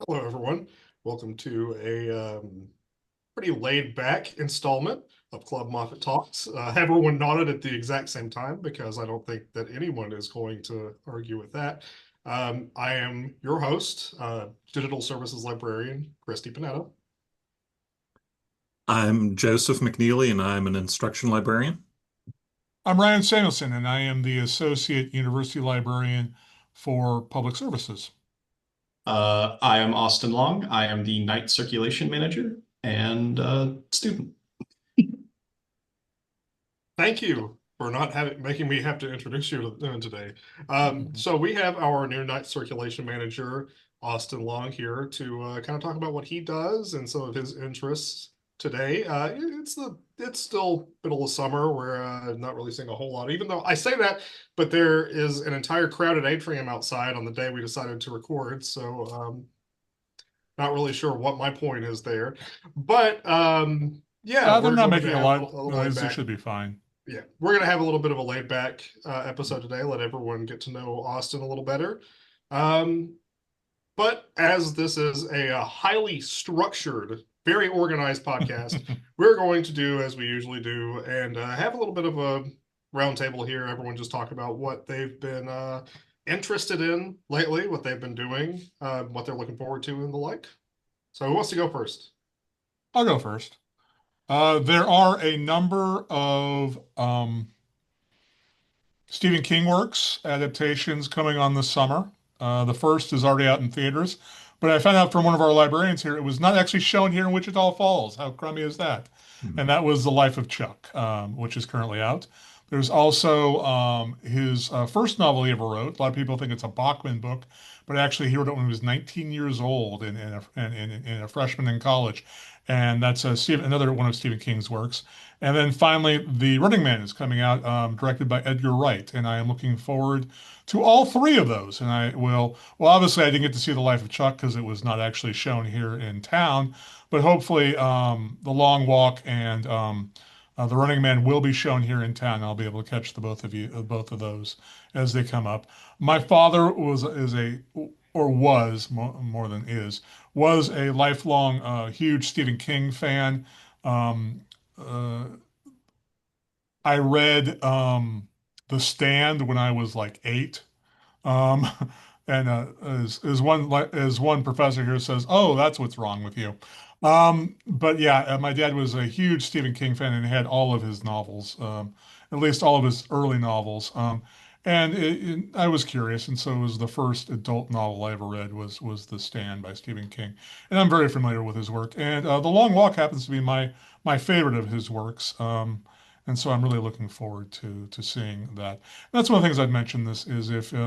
Hello, everyone. Welcome to a pretty laid-back installment of Club Moffat Talks. Everyone nodded at the exact same time because I don't think that anyone is going to argue with that. I am your host, Digital Services Librarian, Christy Panetta. I'm Joseph McNeely, and I'm an instruction librarian. I'm Ryan Samuelson, and I am the Associate University Librarian for Public Services. I am Austin Long. I am the night circulation manager and student. Thank you for not making me have to introduce you to them today. So we have our new night circulation manager, Austin Long, here to kind of talk about what he does and some of his interests today. It's still middle of summer. We're not really seeing a whole lot, even though I say that, but there is an entire crowded atrium outside on the day we decided to record. So not really sure what my point is there, but yeah, They're we're not going to making a have a lot little laid noise. They back. should be fine. Yeah, we're gonna have a little bit of a laid back episode today. Let everyone get to know Austin a little better. Um, but as this is a highly structured, very organized podcast, we're going to do as we usually do and have a little bit of a roundtable here. Everyone just talk about what they've been interested in lately, what they've been doing, what they're looking forward to, and the like. So who wants to go first? I'll go first. There are a number of Stephen King works, adaptations coming on this summer. The first is already out in theaters, but I found out from one of our librarians here, it was not actually shown here in Wichita Falls. How crummy is that? Hmm. And that was The Life of Chuck, which is currently out. There's also his first novel he ever wrote. A lot of people think it's a Bachman book, but actually he wrote it when he was 19 years old and a freshman in college. And that's another one of Stephen King's works. And then finally, The Running Man is coming out, directed by Edgar Wright, and I am looking forward to all three of those. And well, obviously, I didn't get to see The Life of Chuck because it was not actually shown here in town, but hopefully, The Long Walk and The Running Man will be shown here in town. I'll be able to catch both of those as they come up. My father was more than is, was a lifelong, huge Stephen King fan. Um, uh, I read The Stand when I was like 8. Um, and as one professor here says, "Oh, that's what's wrong with you." But yeah, my dad was a huge Stephen King fan and had all of his novels, at least all of his early novels. And I was curious, and so it was the first adult novel I ever read was The Stand by Stephen King, and I'm very familiar with his work. And The Long Walk happens to be my favorite of his works. And so I'm really looking forward to seeing that. That's one of the things I'd mention this is if you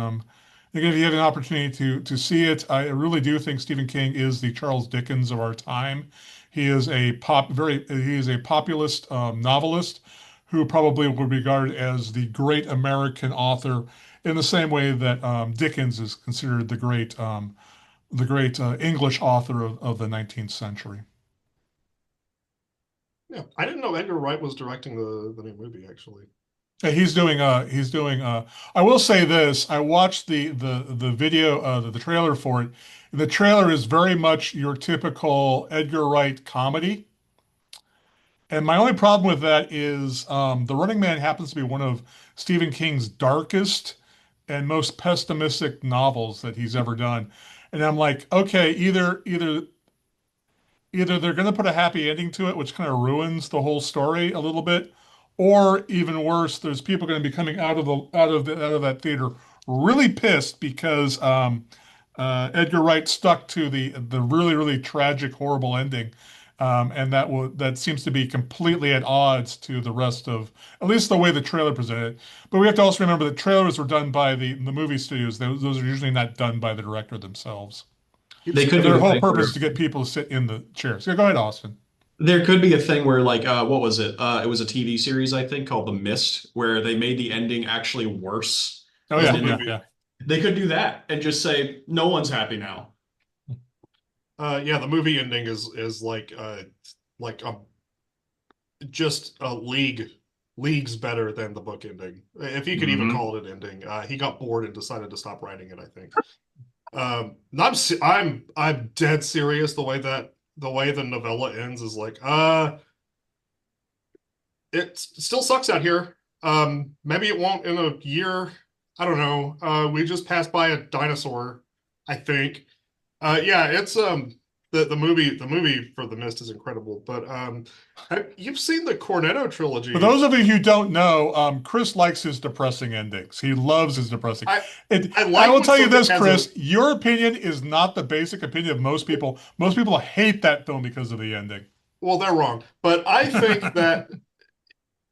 have an opportunity to see it, I really do think Stephen King is the Charles Dickens of our time. He is a populist novelist who probably would be regarded as the great American author in the same way that Dickens is considered the great English author of the 19th century. Yeah, I didn't know Edgar Wright was directing the new movie actually. I will say this, I watched the video, the trailer for it. The trailer is very much your typical Edgar Wright comedy. And my only problem with that is The Running Man happens to be one of Stephen King's darkest and most pessimistic novels that he's ever done. And I'm like, okay, either they're going to put a happy ending to it, which kind of ruins the whole story a little bit, or even worse, there's people going to be coming out of that theater really pissed because Edgar Wright stuck to the really really tragic horrible ending, and that seems to be completely at odds to the rest of at least the way the trailer presented it. But we have to also remember that trailers were done by the movie studios. Those are usually not done by the director themselves. It's They could And do their a whole thing purpose is where to get people to sit in the chairs. Yeah, go ahead, Austin. there could be a thing where like what was it? It was a TV series I think called The Mist where they made the ending actually worse Oh was yeah, the than yeah, movie. yeah. they could do that and just say no one's happy now. Yeah, the movie ending is like just a leagues better than the book ending, if you could even Hmm. call it an ending. He got bored and decided to stop writing it, I think. I'm dead serious. The way the novella ends is like, it still sucks out here. Maybe it won't in a year. I don't know. We just passed by a dinosaur, I think. Yeah, it's the movie for The Mist is incredible. But you've seen the Cornetto For trilogy. those of you who don't know, Chris likes his depressing endings. He loves his depressing. I And I I like will when tell you something this, has a Chris, your opinion is not the basic opinion of most people. Most people hate that film because of the ending. well, they're wrong. But I think that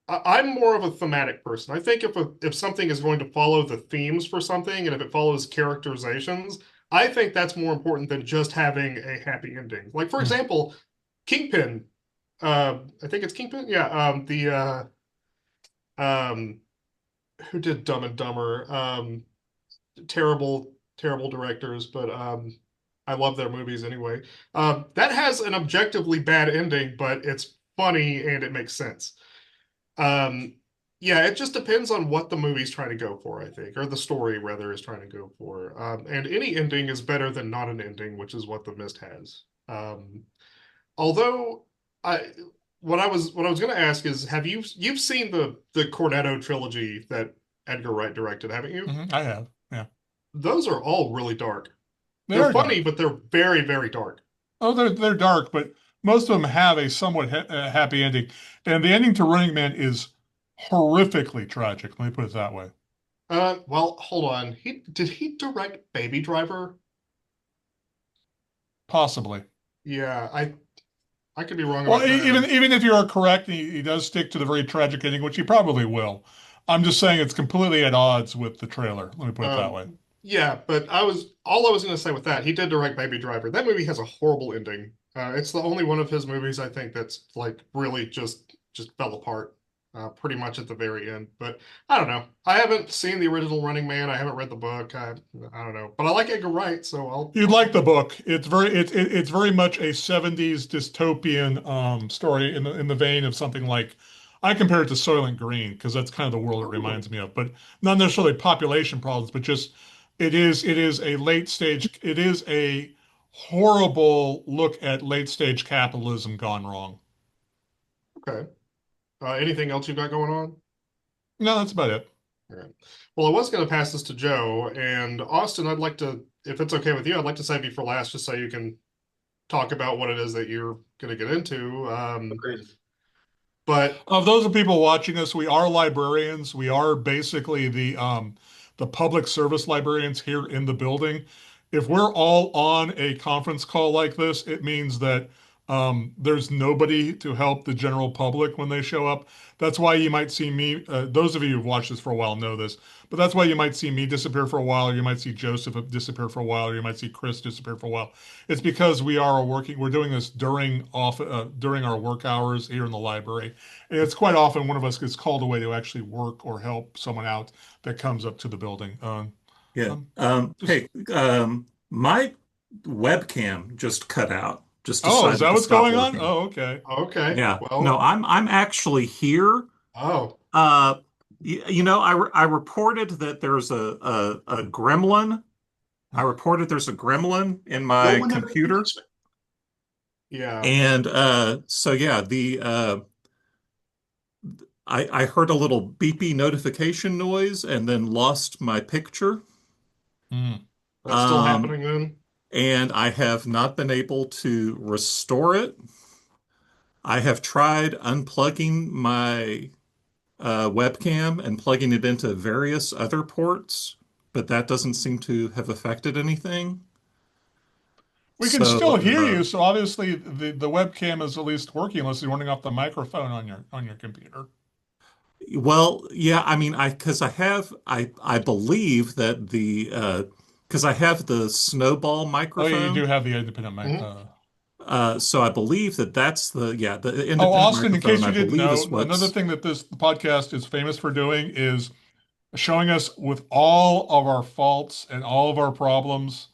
I'm more of a thematic person. I think if something is going to follow the themes for something, and if it follows characterizations, I think that's more important than just having a happy ending. Like for example, Kingpin. I think it's Kingpin. Yeah. Um, who did Dumb and Dumber? Terrible directors, but I love their movies anyway. That has an objectively bad ending, but it's funny and it makes sense. Um, yeah, it just depends on what the movie's trying to go for, I think, or the story rather is trying to go for. And any ending is better than not an ending, which is what The Mist has. Although I what I was going to ask is, you've seen the Cornetto trilogy that Edgar Wright directed, haven't you? I have. Yeah. Those are all really dark. They They're are funny, dark. but they're very, very dark. Oh, they're dark, but most of them have a somewhat happy ending. And the ending to Running Man is horrifically tragic. Let me put it that way. Well, hold on. He direct Baby Driver? Possibly. Yeah, I could be wrong Well, about that. even if you are correct, he does stick to the very tragic ending, which he probably will. I'm just saying it's completely at odds with the trailer. Let me put it that way. Yeah, but I was going to say with that, he did direct Baby Driver. That movie has a horrible ending. It's the only one of his movies I think that's like really just fell apart, pretty much at the very end. But I don't know. I haven't seen the original Running Man. I haven't read the book. I don't know. But I like Edgar Wright, so You'd I'll like check the it. book. It's very much a 70s dystopian story in the vein of something like I compare it to Soylent Green because that's kind of the world it Oh, reminds me of, but not necessarily population problems, but just it is a late stage it is a horrible look at late stage capitalism gone wrong. okay. Anything else you got going on? No, that's about it. All right. Well, I was going to pass this to Joe and Austin. I'd like to, if it's okay with you, I'd like to save you for last, just so you can talk about what it is that you're going to get into. Agreed. But Of those of people watching us, we are librarians. We are basically the public service librarians here in the building. If we're all on a conference call like this, it means that there's nobody to help the general public when they show up. That's why you might see me. Those of you who've watched this for a while know this, but that's why you might see me disappear for a while, or you might see Joseph disappear for a while, or you might see Chris disappear for a while. It's because we're doing this during our work hours here in the library. And it's quite often one of us gets called away to actually work or help someone out that comes up to the building. Yeah. Just Hey, my webcam just cut out, just Oh, is decided that to what's stop going on? working. Oh, okay. okay, Yeah. No, well, I'm actually here. oh, Uh, I reported that there's a gremlin. I reported there's a gremlin in No my one ever computer. believes me. yeah. And so yeah, the I heard a little beepy notification noise and then lost my picture. Hmm. That's still Um, happening then? and I have not been able to restore it. I have tried unplugging my webcam and plugging it into various other ports, but that doesn't seem to have affected anything. We can So, still hear you, so obviously the webcam is at least working unless you're running off the microphone on your computer. well, yeah, I mean, because I believe that because I have the snowball Oh yeah, you do microphone. have the independent mic. Mhm. So I believe that that's the Oh, independent Austin, in microphone, case I you didn't believe know, is another what's, thing that this podcast is famous for doing is showing us with all of our faults and all of our problems.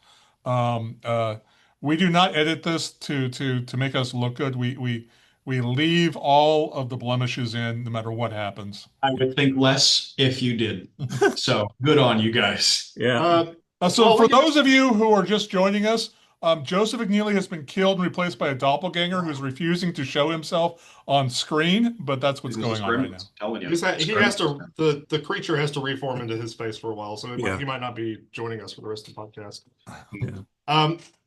Um, uh, we do not edit this to make us look good. We leave all of the blemishes in, no matter what happens. I would think less if you did. So good on you guys. yeah. Uh, So Well, for look at those of you who are just joining us, Joseph McNeely has been killed and replaced by a doppelganger who's refusing to show himself on screen, but that's what's This is going on right now. Gremlins, telling you. he has to the creature has to reform into his face for a while, so Yeah. he might not be joining us for the rest of the podcast. Yeah.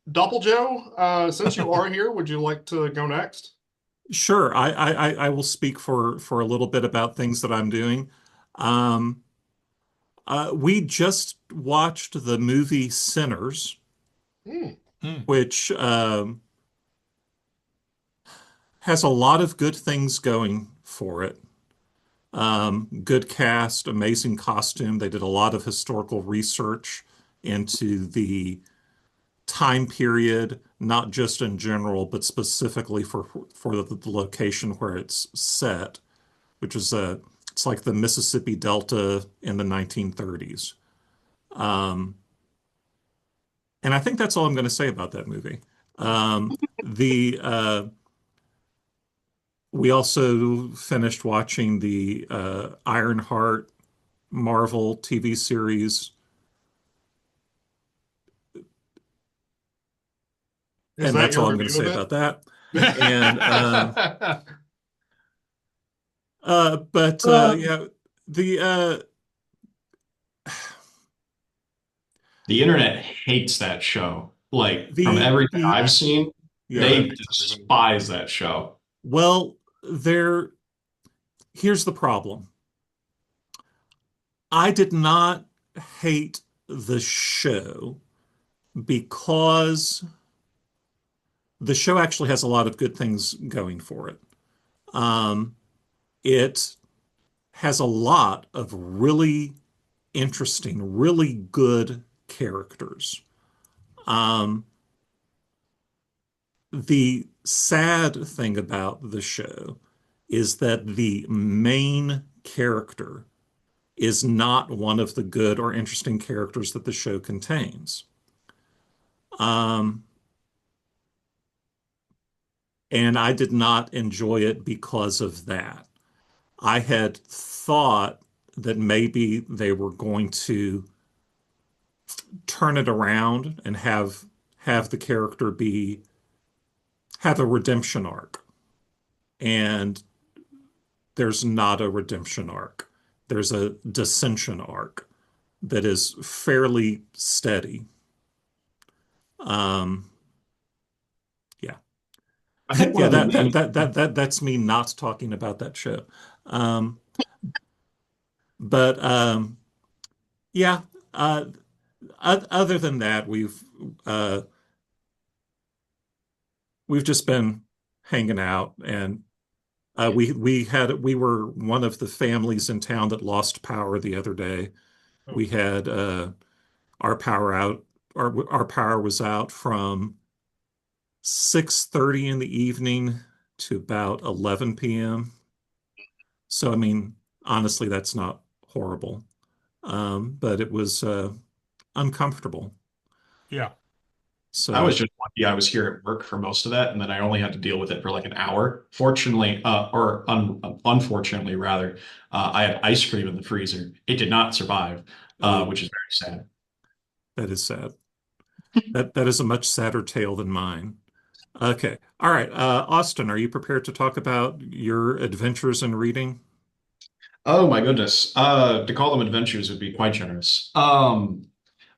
Doppel Joe, since you are here, would you like to go next? Sure. I will speak for a little bit about things that I'm doing. Um, we just watched the movie Sinners, Hmm. Hmm. which has a lot of good things going for it. Good cast, amazing costume. They did a lot of historical research into the time period, not just in general, but specifically for the location where it's set, which is it's like the Mississippi Delta in the 1930s. Um, and I think that's all I'm going to say about that movie. The We also finished watching the Ironheart Marvel TV series, Is and that that's your all I'm going to review say of about it? that. And but yeah, the The internet hates that show. Like from everything the I've seen, Yeah, yeah. they that makes sense even. despise that show. Well, here's the problem. I did not hate the show because the show actually has a lot of good things going for it. Um, it has a lot of really interesting, really good characters. Um, the sad thing about the show is that the main character is not one of the good or interesting characters that the show contains. Um, and I did not enjoy it because of that. I had thought that maybe they were going to turn it around and have the character be have a redemption arc. And there's not a redemption arc. There's a dissension arc that is fairly steady. Um, yeah. I think one Yeah, of the main that's me not talking about that show. Um, but yeah, uh, other than that, uh, we've just been hanging out, and we were one of the families in town that lost power the other day. Oh, We had our power out. Our power was out from 6:30 in the evening to about 11 p.m. So I mean, honestly, that's not horrible, but it was uncomfortable. Yeah. I was So just lucky I was here at work for most of that, and then I only had to deal with it for like an hour. Fortunately, or unfortunately, rather, I had ice cream in the freezer. It did not survive, oh, which is very sad. that is sad. That is a much sadder tale than mine. Okay. All right. Austin, are you prepared to talk about your adventures in reading? Oh my goodness. To call them adventures would be quite generous.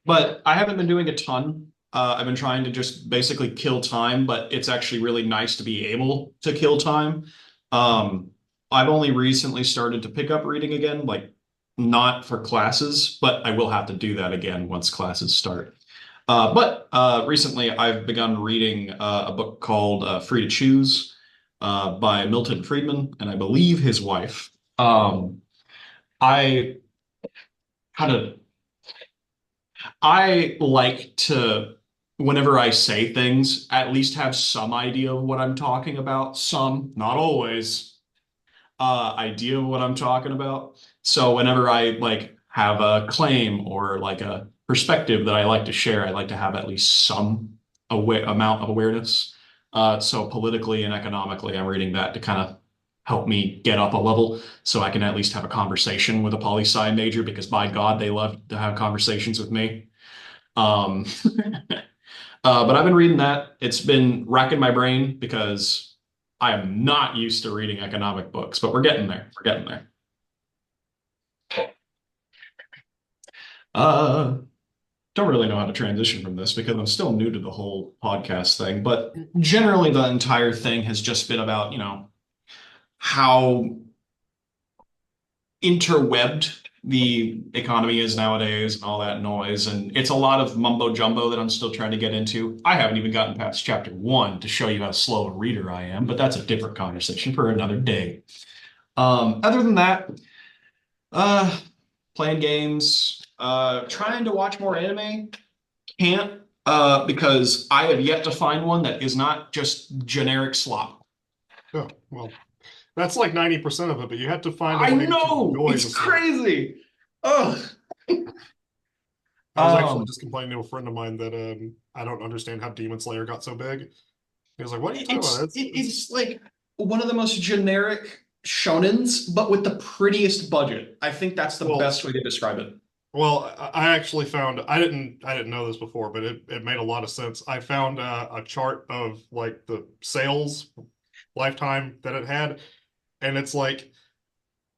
But I haven't been doing a ton. I've been trying to just basically kill time, but it's actually really nice to be able to kill time. Um, I've only recently started to pick up reading again, like not for classes, but I will have to do that again once classes start. But recently I've begun reading a book called Free to Choose by Milton Friedman and I believe his wife. I kind of I like to, whenever I say things, at least have some idea of what I'm talking about. Some, not always, idea of what I'm talking about. So whenever I like have a claim or like a perspective that I like to share, I like to have at least some amount of awareness. So politically and economically, I'm reading that to kind of help me get up a level so I can at least have a conversation with a poli sci major because by God, they love to have conversations with me. Um, but I've been reading that. It's been racking my brain because I am not used to reading economic books, but we're getting there. We're getting there. Uh, don't really know how to transition from this because I'm still new to the whole podcast thing, but generally the entire thing has just been about, how interwebbed the economy is nowadays and all that noise. And it's a lot of mumbo jumbo that I'm still trying to get into. I haven't even gotten past chapter 1 to show you how slow a reader I am, but that's a different conversation for another day. Other than that, uh, playing games, trying to watch more anime. Can't, because I have yet to find one that is not just generic slop. Oh, well, that's like 90% of it, but you have to find a I way to know enjoy it's the slop. crazy. Ugh. I was actually Um, just complaining to a friend of mine that I don't understand how Demon Slayer got so big. He was like, "What are you talking about? it's like one of the most generic shonens, but with the prettiest budget. I think that's the well, best way to describe it. well, I actually found I didn't know this before, but it made a lot of sense. I found a chart of like the sales lifetime that it had, and it's like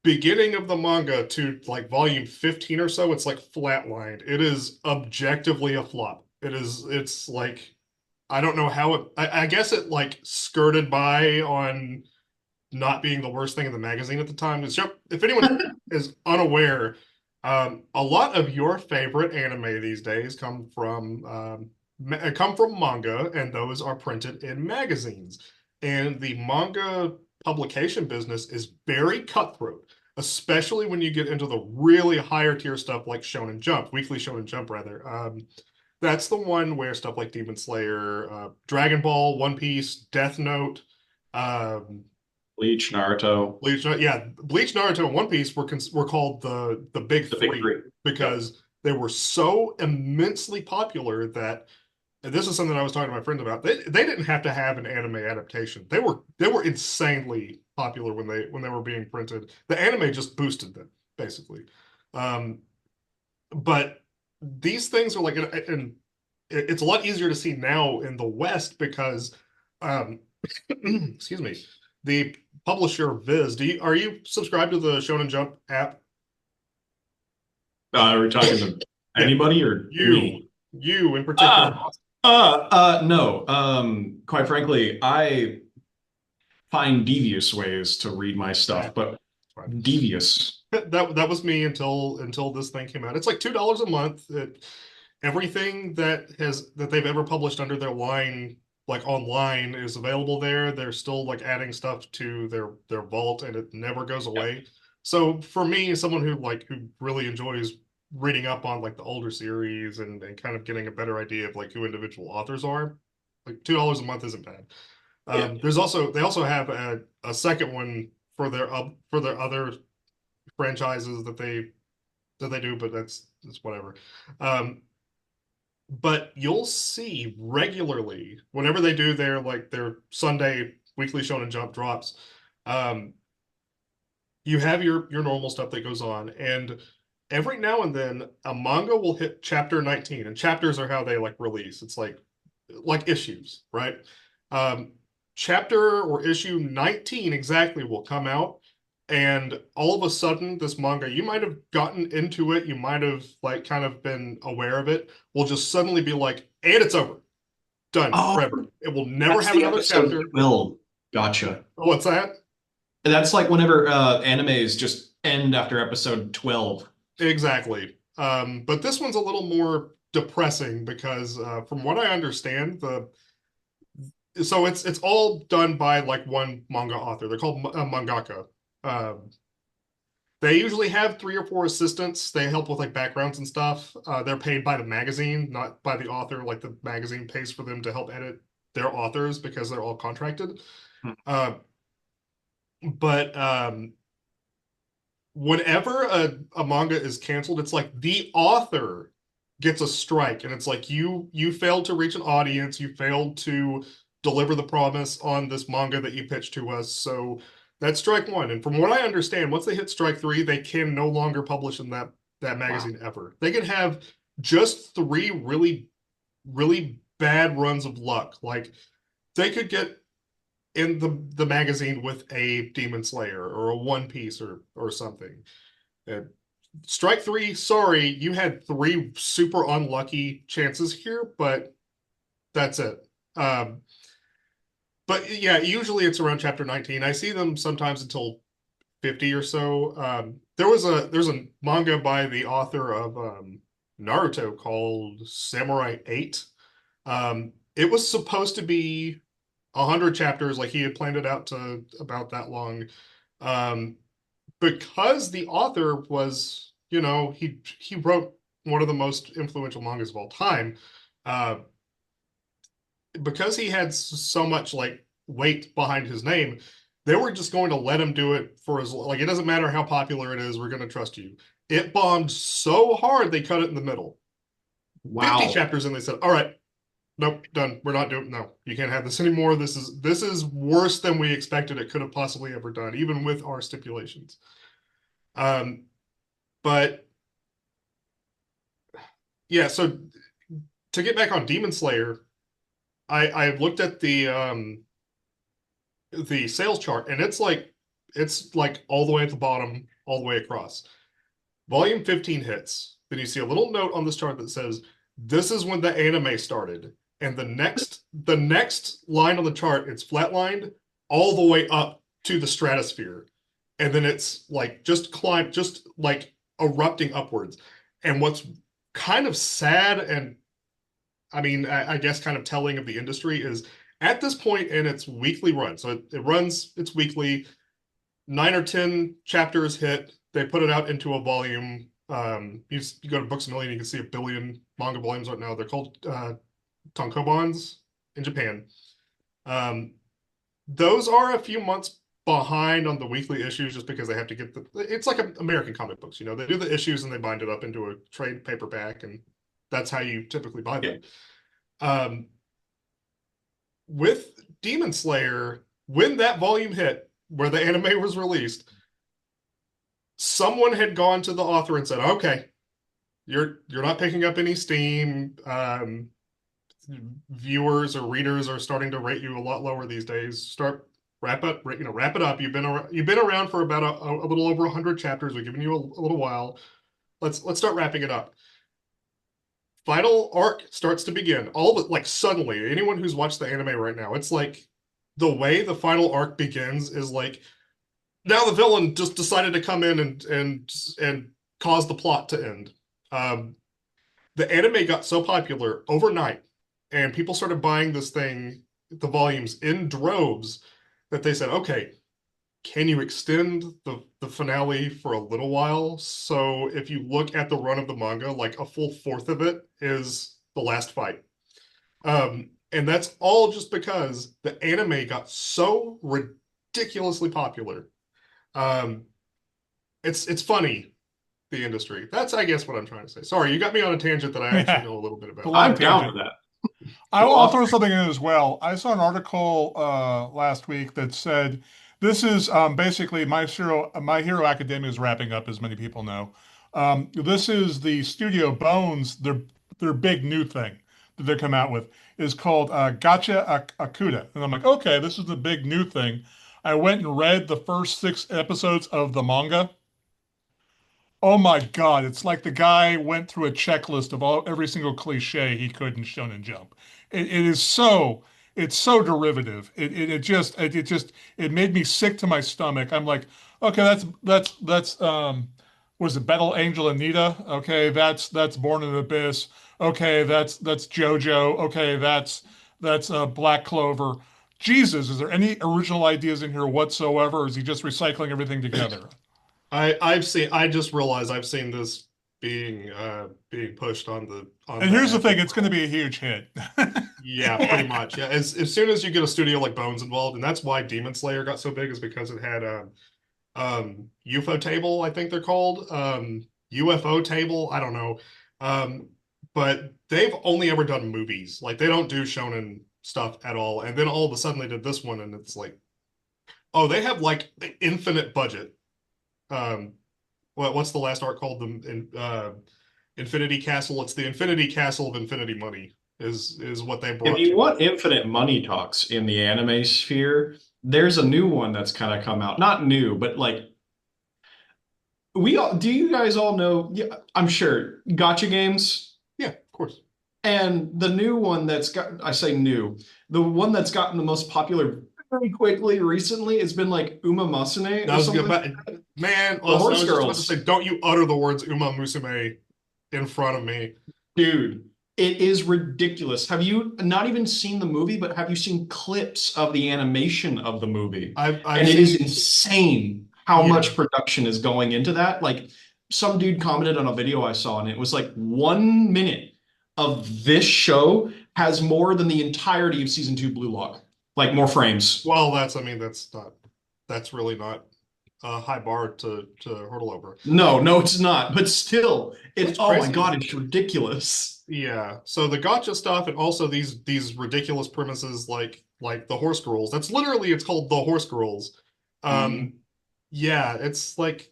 beginning of the manga to like volume 15 or so, it's like flatlined. It is objectively a flop. It's like I don't know how I guess it like skirted by on not being the worst thing in the magazine at the time. If anyone is unaware, a lot of your favorite anime these days come from manga, and those are printed in magazines. And the manga publication business is very cutthroat, especially when you get into the really higher tier stuff like Shonen Jump, Weekly Shonen Jump rather. That's the one where stuff like Demon Slayer, Dragon Ball, One Piece, Death Note, um, Bleach, Naruto, Bleach, Naruto, and One Piece were called the big the big three three. Yep. because they were so immensely popular that and this is something I was talking to my friends about. They didn't have to have an anime adaptation. They were insanely popular when they were being printed. The anime just boosted them basically. Um, but these things are like and it's a lot easier to see now in the West because um, excuse me, the publisher Viz. Are you subscribed to the Shonen Jump app? Are we talking to Yeah, anybody or you me? you in particular. Ah, no. Quite frankly, I find devious ways to read my Ah, stuff, but fine. devious. That was me until this thing came out. It's like $2 a month. Everything that they've ever published under their line, like online, is available there. They're still like adding stuff to their vault, and it never goes away. So for me, someone who really enjoys reading up on like the older series and kind of getting a better idea of like who individual authors are, like $2 a month isn't bad. Yeah. They also have a second one for their other franchises that they do, but that's whatever. Um, but you'll see regularly whenever they do their Sunday weekly Shonen Jump drops. Um, you have your normal stuff that goes on, and every now and then a manga will hit chapter 19, and chapters are how they like release. It's like issues, right? Um, chapter or issue 19 exactly will come out, and all of a sudden this manga, you might have gotten into it, you might have like kind of been aware of it, will just suddenly be like, and it's over, done Oh, forever. It will never that's have the another episode chapter. 12. Gotcha. Oh, what's that? That's like whenever animes just end after episode 12. Exactly. But this one's a little more depressing because from what I understand, the so it's all done by like one manga author. They're called mangaka. Um, they usually have three or four assistants. They help with like backgrounds and stuff. They're paid by the magazine, not by the author. Like the magazine pays for them to help edit their authors because they're all contracted. Hmm. But whenever a manga is canceled, it's like the author gets a strike, and it's like you failed to reach an audience, you failed to deliver the promise on this manga that you pitched to us. So that's strike one. And from what I understand, once they hit strike three, they can no longer publish in that Wow. magazine ever. They can have just three really bad runs of luck. Like they could get in the magazine with a Demon Slayer or a One Piece or something. And strike three, sorry, you had three super unlucky chances here, but that's it. But yeah, usually it's around chapter 19. I see them sometimes until 50 or so. There's a manga by the author of Naruto called Samurai 8. It was supposed to be 100 chapters, like he had planned it out to about that long. Um, because the author was, he wrote one of the most influential mangas of all time. Uh, because he had so much like weight behind his name, they were just going to let him do it for as like it doesn't matter how popular it is, we're going to trust you. It bombed so hard they cut it in the middle. 50 Wow. chapters and they said, "All right, nope, done. We're not doing no. You can't have this anymore. This is worse than we expected it could have possibly ever done, even with our stipulations." Um, but yeah, so to get back on Demon Slayer, I looked at the sales chart and it's like all the way at the bottom, all the way across. Volume 15 hits. Then you see a little note on this chart that says, "This is when the anime started." And the next line on the chart, it's flatlined all the way up to the stratosphere. And then it's like just like erupting upwards. And what's kind of sad and I mean, I guess kind of telling of the industry is at this point in its weekly run. So it runs its weekly, 9 or 10 chapters hit. They put it out into a volume. You go to Books a Million, you can see a billion manga volumes right now. They're called tankobons in Japan. Um, those are a few months behind on the weekly issues just because they have to get it's like American comic books, they do the issues and they bind it up into a trade paperback, and that's how you typically buy them. Um, with Demon Slayer, when that volume hit, where the anime was released, someone had gone to the author and said, "Okay, you're not picking up any steam. Viewers or readers are starting to rate you a lot lower these days. Wrap it up. You've been around for about a little over 100 chapters. We've given you a little while. Let's start wrapping it up." Final arc starts to begin. All the like suddenly, anyone who's watched the anime right now, it's like the way the final arc begins is like now the villain just decided to come in and cause the plot to end. Um, the anime got so popular overnight, and people started buying the volumes in droves, that they said, "Okay, can you extend the finale for a little while?" So if you look at the run of the manga, like a full fourth of it is the last fight. And that's all just because the anime got so ridiculously popular. Um, it's funny, the industry. That's, I guess, what I'm trying to say. Sorry, you got me on a tangent that I actually Yeah. know a little bit The about. long I'm down tangent. for that. I'll throw something in as well. I saw an article last week that said this is basically My Hero Academia is wrapping up, as many people know. This is the Studio Bones. Their big new thing that they come out with is called Gotcha Akuda, and I'm like, okay, this is the big new thing. I went and read the first 6 episodes of the manga. Oh my God, it's like the guy went through a checklist of every single cliche he could in Shonen Jump. It is it's so derivative. It made me sick to my stomach. I'm like, okay, that's was it Battle Angel Anita? Okay, that's Born in the Abyss. Okay, that's JoJo. Okay, that's Black Clover. Jesus, is there any original ideas in here whatsoever, or is he just recycling everything together? I just realized I've seen this being pushed on And the here's the ads thing, as it's going to well. be a huge hit. Yeah, pretty much. Yeah, as soon as you get a studio like Bones involved, and that's why Demon Slayer got so big, is because it had UFO Table, I think they're called. UFO Table, I don't know. Um, but they've only ever done movies. Like they don't do shonen stuff at all. And then all of a sudden they did this one, and it's like, oh, they have like the infinite budget. Um, what's the last art called? Infinity Castle. It's the Infinity Castle of Infinity Money is what they If brought you to it. want infinite money talks in the anime sphere, there's a new one that's kind of come out. Not new, but like we all, do you guys all know, yeah, I'm sure, gotcha games? Yeah, of course. And the new one that's got, I say new, the one that's gotten the most popular very quickly recently has been like Uma Musume That or was good, something. but man, The Austin, I Horse was just about to say, Girls. don't you utter the words Uma Musume in front of me. Dude, it is ridiculous. Have you not even seen the movie, but have you seen clips of the animation of the movie? I've And it is seen, insane how yeah. much production is going into that. Like some dude commented on a video I saw, and it was like 1 minute of this show has more than the entirety of season two Blue Lock. Like more frames. Well, I mean, that's really not a high bar to hurdle over. No, no, it's not. But still, it's What's oh my crazy is, God, it's ridiculous. yeah. So the gotcha stuff and also these ridiculous premises like the horse girls. That's literally it's called the horse girls. Mhm. Yeah, it's like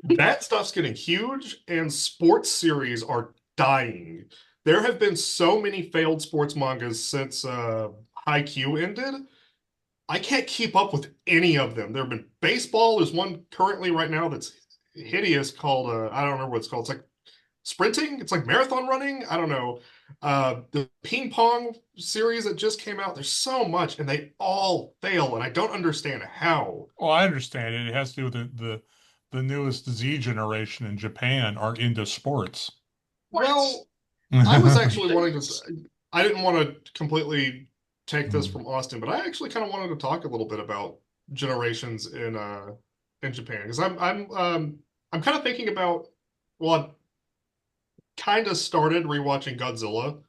that stuff's getting huge and sports series are dying. There have been so many failed sports mangas since Haikyuu ended. I can't keep up with any of them. There have been baseball. There's one currently right now that's hideous called I don't remember what it's called. It's like sprinting. It's like marathon running. I don't know. The ping pong series that just came out. There's so much, and they all fail, and I don't understand how. Well, I understand it. It has to do with the newest Z generation in Japan are into sports. What? Well, I was actually wanting to. I didn't want to completely take this from Austin, but I actually kind of wanted to talk a little bit about generations in Japan because I'm kind of thinking about. Well, I kind of started rewatching Godzilla,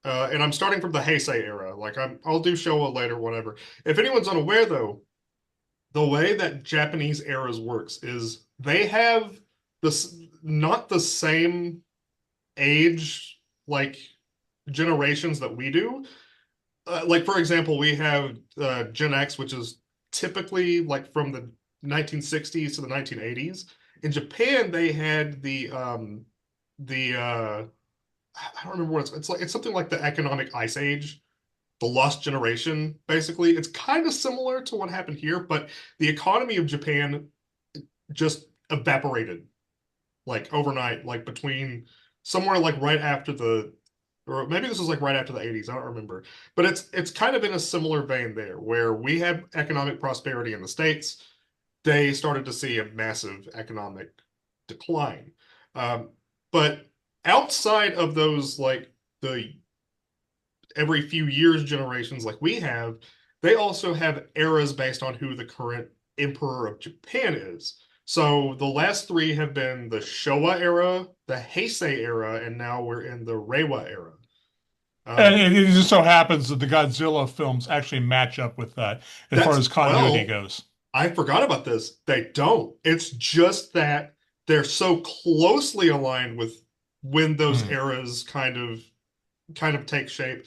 and I'm starting from the Heisei era. Like I'll do Showa later, whatever. If anyone's unaware, though, the way that Japanese eras works is they have this not the same age like generations that we do. Like for example, we have Gen X, which is typically like from the 1960s to the 1980s. In Japan, they had the I don't remember what it's like. It's something like the economic ice age, the lost generation. Basically, it's kind of similar to what happened here, but the economy of Japan just evaporated like overnight, like between somewhere like right after the or maybe this was like right after the 80s, I don't remember. But it's kind of in a similar vein there, where we had economic prosperity in the States. They started to see a massive economic decline. Um, but outside of those like the every few years generations like we have, they also have eras based on who the current emperor of Japan is. So the last three have been the Showa era, the Heisei era, and now we're in the Reiwa era. And Um, it just so happens that the Godzilla films actually match up with that as far that's as continuity well, goes. I forgot about this. They don't. It's just that they're so closely aligned with when those Hmm. eras kind of take shape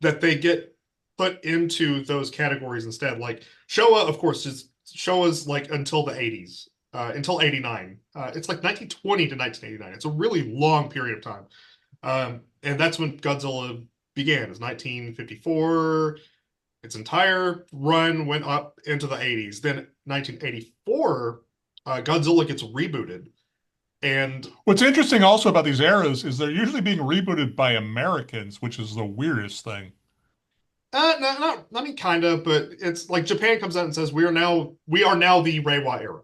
that they get put into those categories instead. Like Showa, of course, is Showa's like until the 80s, until 89. It's like 1920 to 1989. It's a really long period of time. And that's when Godzilla began, is 1954. Its entire run went up into the 80s. Then 1984, Godzilla gets rebooted. And What's interesting also about these eras is they're usually being rebooted by Americans, which is the weirdest thing. no, not I mean kind of, but it's like Japan comes out and says we are now the Reiwa era,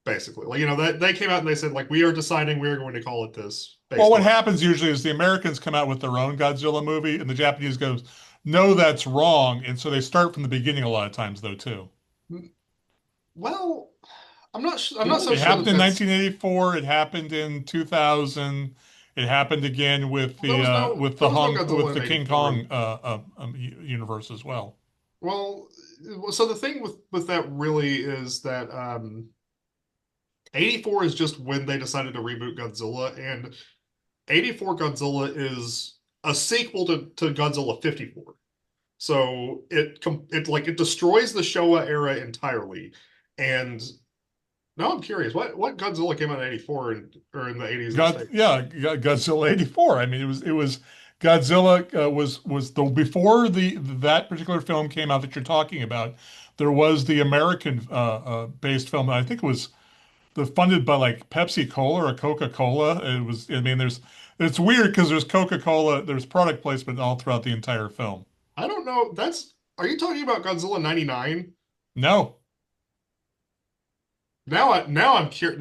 basically. Like that they came out and they said like we are deciding we are going to call it this Well, based what on happens usually is the Americans come out with their own Godzilla movie, and the Japanese goes, "No, that's wrong," and so they start from the beginning a lot of times, though, too. well, I'm not so It sure happened that in that's 1984. It happened in 2000. It happened again with there the was no Hong with Godzilla in the King 84. Kong universe as well. Well, so the thing with that really is that 84 is just when they decided to reboot Godzilla, and 84 Godzilla is a sequel to Godzilla 54. So it like it destroys the Showa era entirely, and Now I'm curious. What Godzilla came out in '84 or in the '80s in the God, States? yeah, Godzilla 84. I mean, it was Godzilla was the before the that particular film came out that you're talking about. There was the American based film. I think it was funded by like Pepsi Cola or Coca-Cola. It was. I mean, it's weird because there's Coca-Cola. There's product placement all throughout the entire film. I don't know. Are you talking about Godzilla '99? No. Now I'm curious.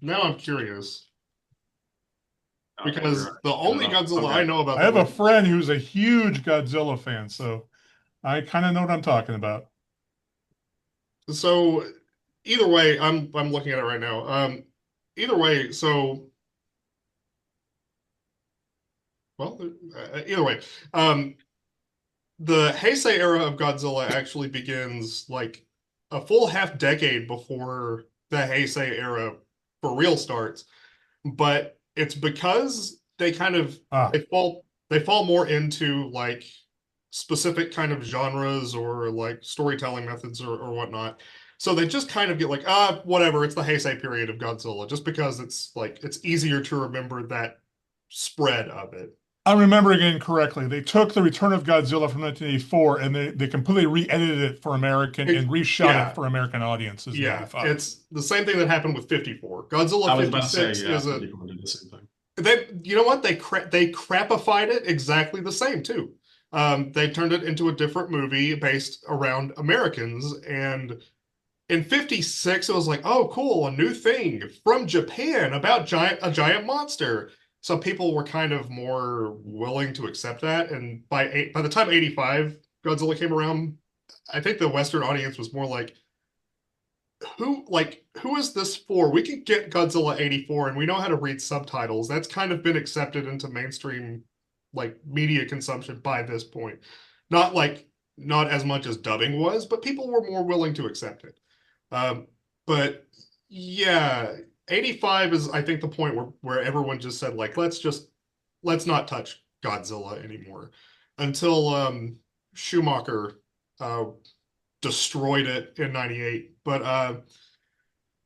Now I'm curious Okay, because the only Godzilla I okay. know about I that have a was friend who's a huge Godzilla fan, so I kind of know what I'm talking about. so either way, I'm looking at it right now. Either way, so well, either way, um, the Heisei era of Godzilla actually begins like a full half decade before the Heisei era for real starts. But it's because they kind of Ah, they fall more into like specific kind of genres or like storytelling methods or whatnot. So they just kind of get like, whatever, it's the Heisei period of Godzilla, just because it's like it's easier to remember that spread of it. I'm remembering it incorrectly. They took The Return of Godzilla from 1984 and they completely re-edited it for American and reshot it Yeah, for American audiences in yeah. 85. It's the same thing that happened with 54. I Godzilla was about to say, 56 yeah, is a people did the same thing. you know what? They crapified it exactly the same too. They turned it into a different movie based around Americans, and in '56 it was like, oh, cool, a new thing from Japan about a giant monster. So people were kind of more willing to accept that, and by the time '85 Godzilla came around, I think the Western audience was more like, who is this for? We could get Godzilla '84 and we know how to read subtitles. That's kind of been accepted into mainstream like media consumption by this point. Not as much as dubbing was, but people were more willing to accept it. Um, but yeah, '85 is I think the point where everyone just said like let's not touch Godzilla anymore until Schumacher uh, destroyed it in '98. But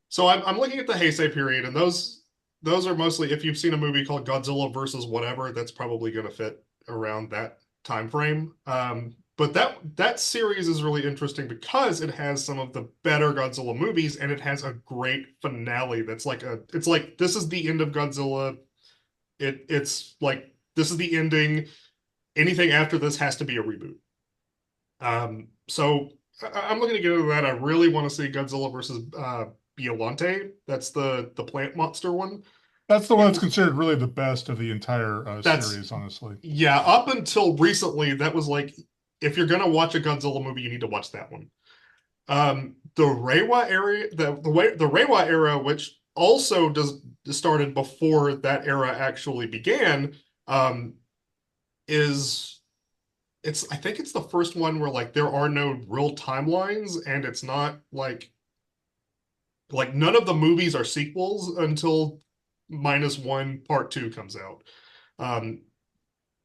so I'm looking at the Heisei period, and those are mostly if you've seen a movie called Godzilla versus whatever, that's probably going to fit around that time frame. But that series is really interesting because it has some of the better Godzilla movies, and it has a great finale. That's like it's like this is the end of Godzilla. It's like this is the ending. Anything after this has to be a reboot. So I'm looking to get into that. I really want to see Godzilla versus Biollante. That's the plant monster one. That's the one It that's was considered really the best of the entire that's series, honestly. yeah. Up until recently, that was like if you're gonna watch a Godzilla movie, you need to watch that one. The Reiwa area, the Reiwa era, which also does started before that era actually began, um, is it's I think it's the first one where like there are no real timelines and it's not like none of the movies are sequels until -1 part 2 comes out. Um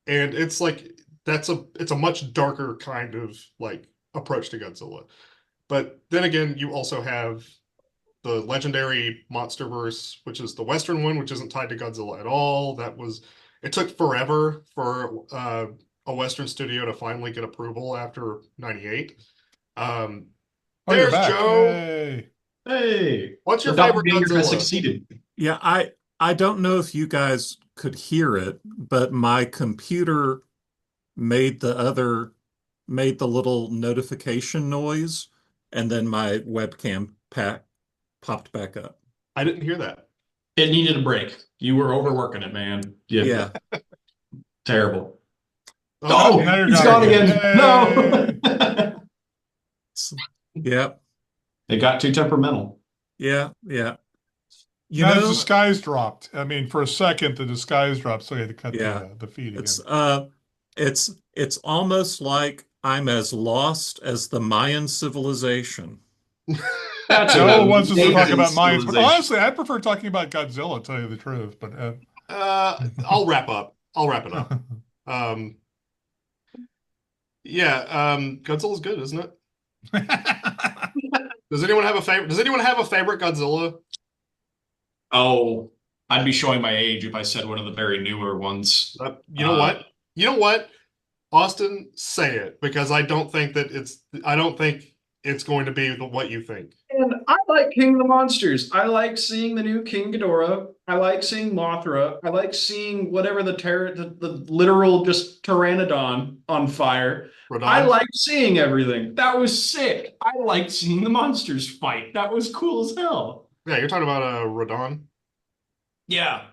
and it's like it's a much darker kind of like approach to Godzilla. But then again, you also have the legendary MonsterVerse, which is the Western one, which isn't tied to Godzilla at all. It took forever for a Western studio to finally get approval after '98. Um, Oh, you're there's back. Joe. Yay. Hey, What's the your favorite doppelganger has Godzilla? succeeded. Yeah, I don't know if you guys could hear it, but my computer made made the little notification noise, and then my webcam popped back up. I didn't hear that. It needed a break. You were overworking it, man. Yeah, Yeah. terrible. Oh, Okay. now you're He's gone gone again. again. Yay. No. Yeah. It got too temperamental. Yeah. Yeah. You Now the know, disguise dropped. I mean, for a second, the disguise dropped, so you had to cut yeah. the feed It's again. it's almost like I'm as lost as the Mayan civilization. That's No an one wants us to talk amazing about mines, but civilization. honestly, I prefer talking about Godzilla, to tell you the truth. But I'll wrap up. I'll wrap it up. Um, yeah, Godzilla's good, isn't it? Does anyone have a favorite? Does anyone have a favorite Godzilla? Oh, I'd be showing my age if I said one of the very newer ones. You know Uh, what? You know what? Austin, say it because I don't think that it's. I don't think it's going to be what you think. and I like King of the Monsters. I like seeing the new King Ghidorah. I like seeing Mothra. I like seeing whatever the literal just pteranodon on fire. I Rodon? like seeing everything. That was sick. I liked seeing the monsters fight. That was cool as hell. Yeah, you're talking about Rodon. Yeah.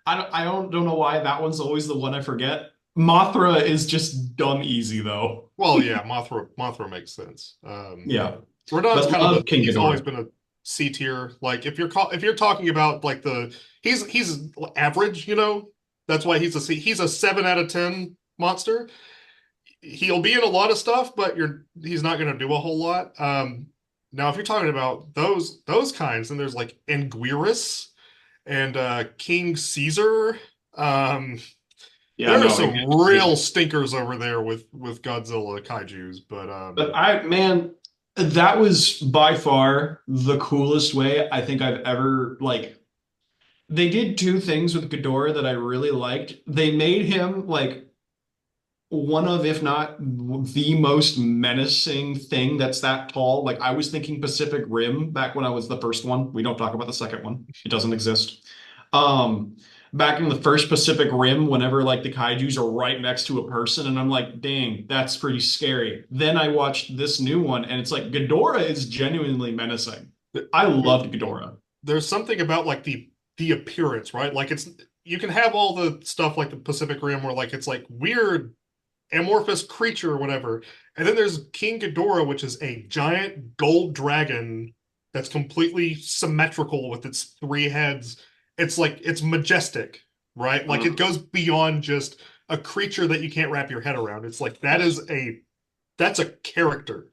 I don't know why that one's always the one I forget. Mothra is just dumb easy though. Well, yeah, Mothra makes sense. Yeah. Rodon's But kind of love King he's always Ghidorah. been a C tier. Like if you're talking about like he's average, you know, that's why he's a C. He's a 7 out of 10 monster. He'll be in a lot of stuff, but he's not going to do a whole lot. Now if you're talking about those kinds, then there's like Anguirus and King Caesar. Um, Yeah, there are no, some real stinkers over there with Godzilla kaiju's, but but man, that was by far the coolest way I think I've ever like. They did two things with Ghidorah that I really liked. They made him like one of, if not the most menacing thing that's that tall. Like I was thinking Pacific Rim back when I was the first one. We don't talk about the second one. It doesn't exist. Um, Back in the first Pacific Rim, whenever like the kaijus are right next to a person, and I'm like, dang, that's pretty scary. Then I watched this new one, and it's like Ghidorah is genuinely menacing. I loved Ghidorah. there's something about like the appearance, right? Like it's you can have all the stuff like the Pacific Rim where like it's like weird amorphous creature or whatever. And then there's King Ghidorah, which is a giant gold dragon that's completely symmetrical with its 3 heads. It's like it's majestic, right? Like it Mhm. goes beyond just a creature that you can't wrap your head around. It's like Yes. that's a character.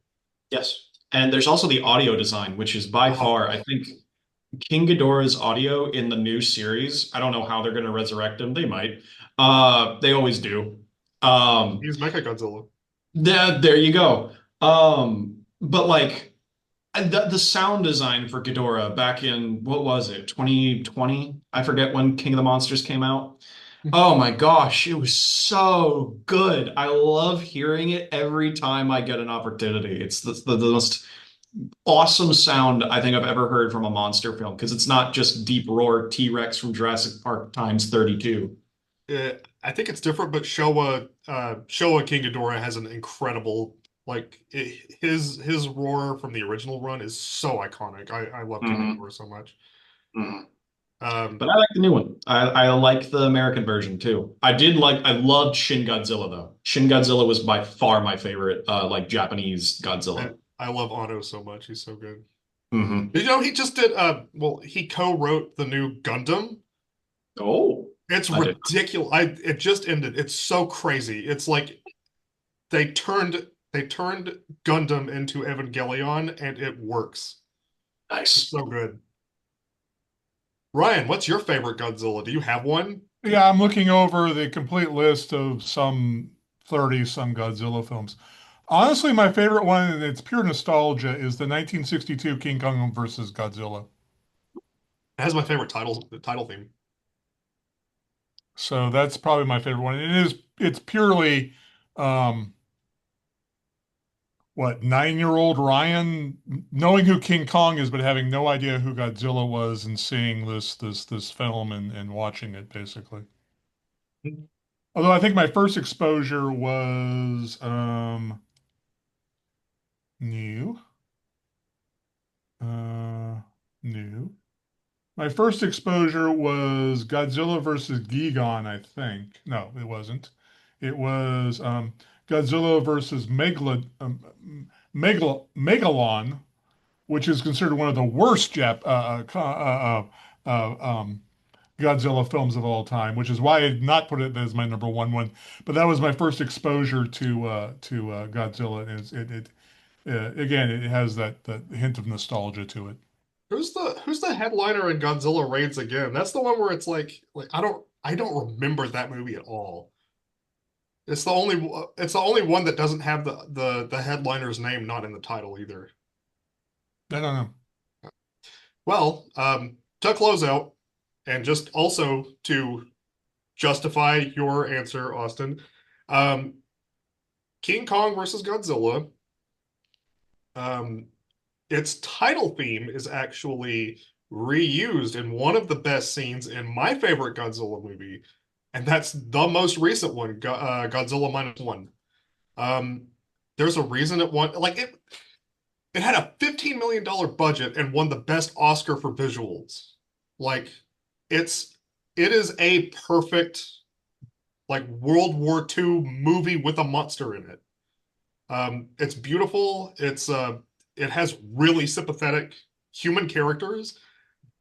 Yes. And there's also the audio design, which is by Oh, far, I think, King Ghidorah's audio in the new series. I don't know how they're going to resurrect him. They might. They always do. Um, he's Mechagodzilla. there you go. But like the sound design for Ghidorah back in what was it, 2020? I forget when King of the Monsters came out. Oh my gosh, it was so good. I love hearing it every time I get an opportunity. It's the most awesome sound I think I've ever heard from a monster film because it's not just deep roar T-Rex from Jurassic Park times 32. I think it's different, but Showa King Ghidorah has an incredible his roar from the original run is so iconic. I love King Mhm, Ghidorah so much. mhm. Um, But I like the new one. I like the American version too. I loved Shin Godzilla though. Shin Godzilla was by far my favorite like Japanese Godzilla. I love Otto so much. He's so good. Hmm. You know, he just did well, he co-wrote the new Gundam. Oh, It's I did. ridiculous. It just ended. It's so crazy. It's like they turned Gundam into Evangelion and it works. It's Nice. so good. Ryan, what's your favorite Godzilla? Do you have one? Yeah, I'm looking over the complete list of some 30 some Godzilla films. Honestly, my favorite one, and it's pure nostalgia, is the 1962 King Kong versus Godzilla. It has my favorite title theme. So that's probably my favorite one. It's purely um what 9-year-old Ryan knowing who King Kong is, but having no idea who Godzilla was and seeing this film and watching it basically. Although I think my first exposure was new. Uh new. My first exposure was Godzilla versus Gigan, I think. No, it wasn't. It was Godzilla versus Megalon, which is considered one of the worst Godzilla films of all time, which is why I did not put it as my number one. But that was my first exposure to Godzilla. Again, it has that hint of nostalgia to it. Who's the headliner in Godzilla Raids Again? That's the one where it's like I don't remember that movie at all. It's the only one that doesn't have the headliner's name not in the title either. I don't know. Well, to close out, and just also to justify your answer, Austin, um, King Kong versus Godzilla, um, its title theme is actually reused in one of the best scenes in my favorite Godzilla movie, and that's the most recent one, Godzilla minus one. Um, there's a reason it won, like it had a $15 million budget and won the best Oscar for visuals. Like it's it is a perfect like World War II movie with a monster in it. It's beautiful. It has really sympathetic human characters.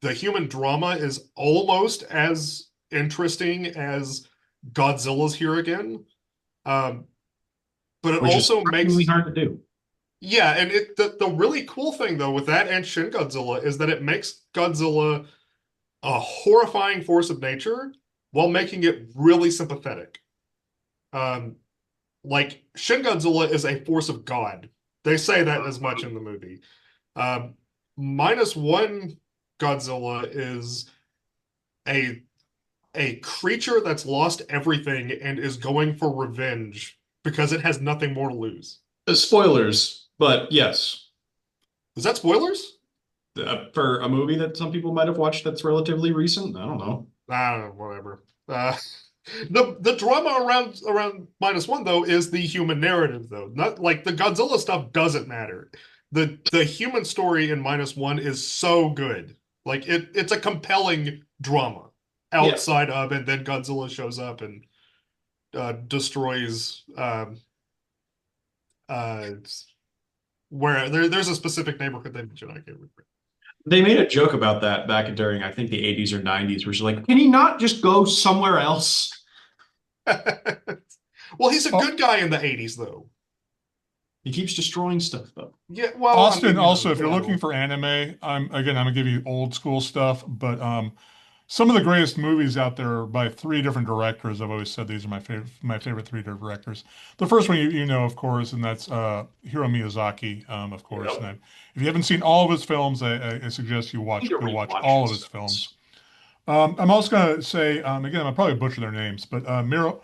The human drama is almost as interesting as Godzilla's here again. Um, but it which is also surprisingly makes hard to do. yeah, and the really cool thing though with that and Shin Godzilla is that it makes Godzilla a horrifying force of nature while making it really sympathetic. Um, like Shin Godzilla is a force of God. They say that as much in the movie. Um, minus one Godzilla is a a creature that's lost everything and is going for revenge because it has nothing more to lose. Spoilers, but yes, Is that spoilers? for a movie that some people might have watched that's relatively recent. I don't know. I don't know, whatever. The drama around minus one though is the human narrative though. Not like the Godzilla stuff doesn't matter. The human story in minus one is so good. Like it's a compelling drama Yeah, outside of and then Godzilla shows up and destroys uh where there's a specific neighborhood they mentioned. I can't remember. they made a joke about that back during I think the 80s or 90s, where she's like, "Can he not just go somewhere else?" Well, he's a Oh, good guy in the 80s though. He keeps destroying stuff though. Yeah, well, I Austin, mean, also, if in you're looking general. for anime, I'm gonna give you old school stuff, but some of the greatest movies out there are by three different directors. I've always said these are my favorite three directors. The first one you know, of course, and that's Hiro Miyazaki, of course. Yep. If you haven't seen all of his films, I suggest you I need to go watch rewatch all of his his films. films. I'm also going to say, again, I'll probably butcher their names, but Mamoru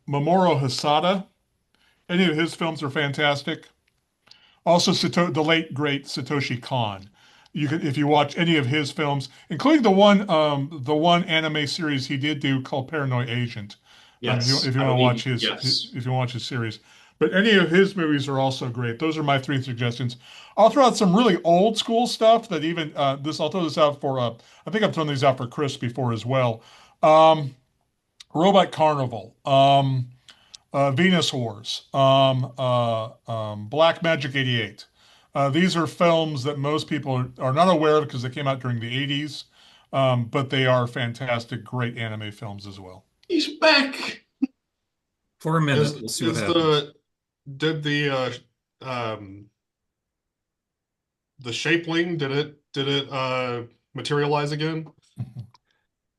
Hosoda, any of his films are fantastic. Also, the late great Satoshi Kon. You could, if you watch any of his films, including the one anime series he did do called Paranoid Agent. Yes, If you I want to believe watch his, yes. if you want to watch his series, but any of his movies are also great. Those are my three suggestions. I'll throw out some really old school stuff that even I'll throw this out for. I think I've thrown these out for Chris before as well. Um, Robot Carnival. Venus Wars, Black Magic 88. These are films that most people are not aware of because they came out during the 80s, but they are fantastic, great anime films as well. He's back. For a minute. Is We'll see what is happens. did um the shapeling did it materialize again?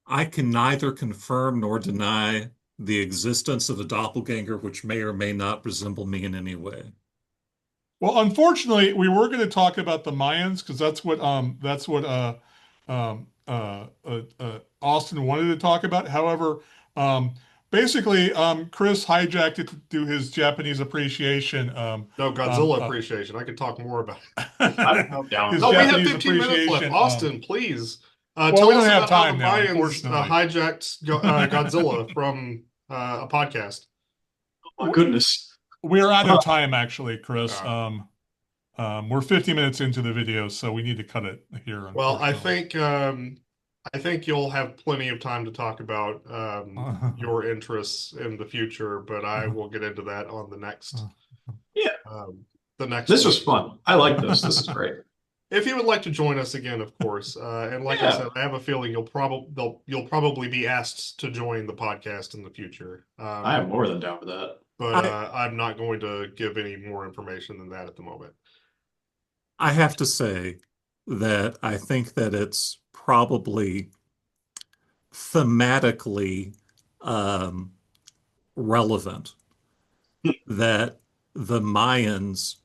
I can neither confirm nor deny the existence of a doppelganger which may or may not resemble me in any way. Well, unfortunately, we were going to talk about the Mayans because that's what Austin wanted to talk about. However, um, basically, Chris hijacked it to do his Japanese appreciation. No, Um, Godzilla uh, appreciation. I could talk more about I'm down his for No, we that. have Japanese 15 minutes left. appreciation. Austin, please Well, we tell don't us have about how the time now, Mayans unfortunately. hijacked Godzilla from a podcast. Oh my goodness. We're out of time, actually, Chris. Uh, We're 50 minutes into the video, so we need to cut it here, well, unfortunately. I think you'll have plenty of time to talk about your interests in the future, but I will get into that on Yeah, um, the next this was video. fun. I like this. This is great. If you would like to join us again, of course, and like I Yeah, said, I have a feeling you'll probably be asked to join the podcast in the future. I am more than down for that. But I I'm not going to give any more information than that at the moment. I have to say that I think that it's probably thematically um, relevant that the Mayans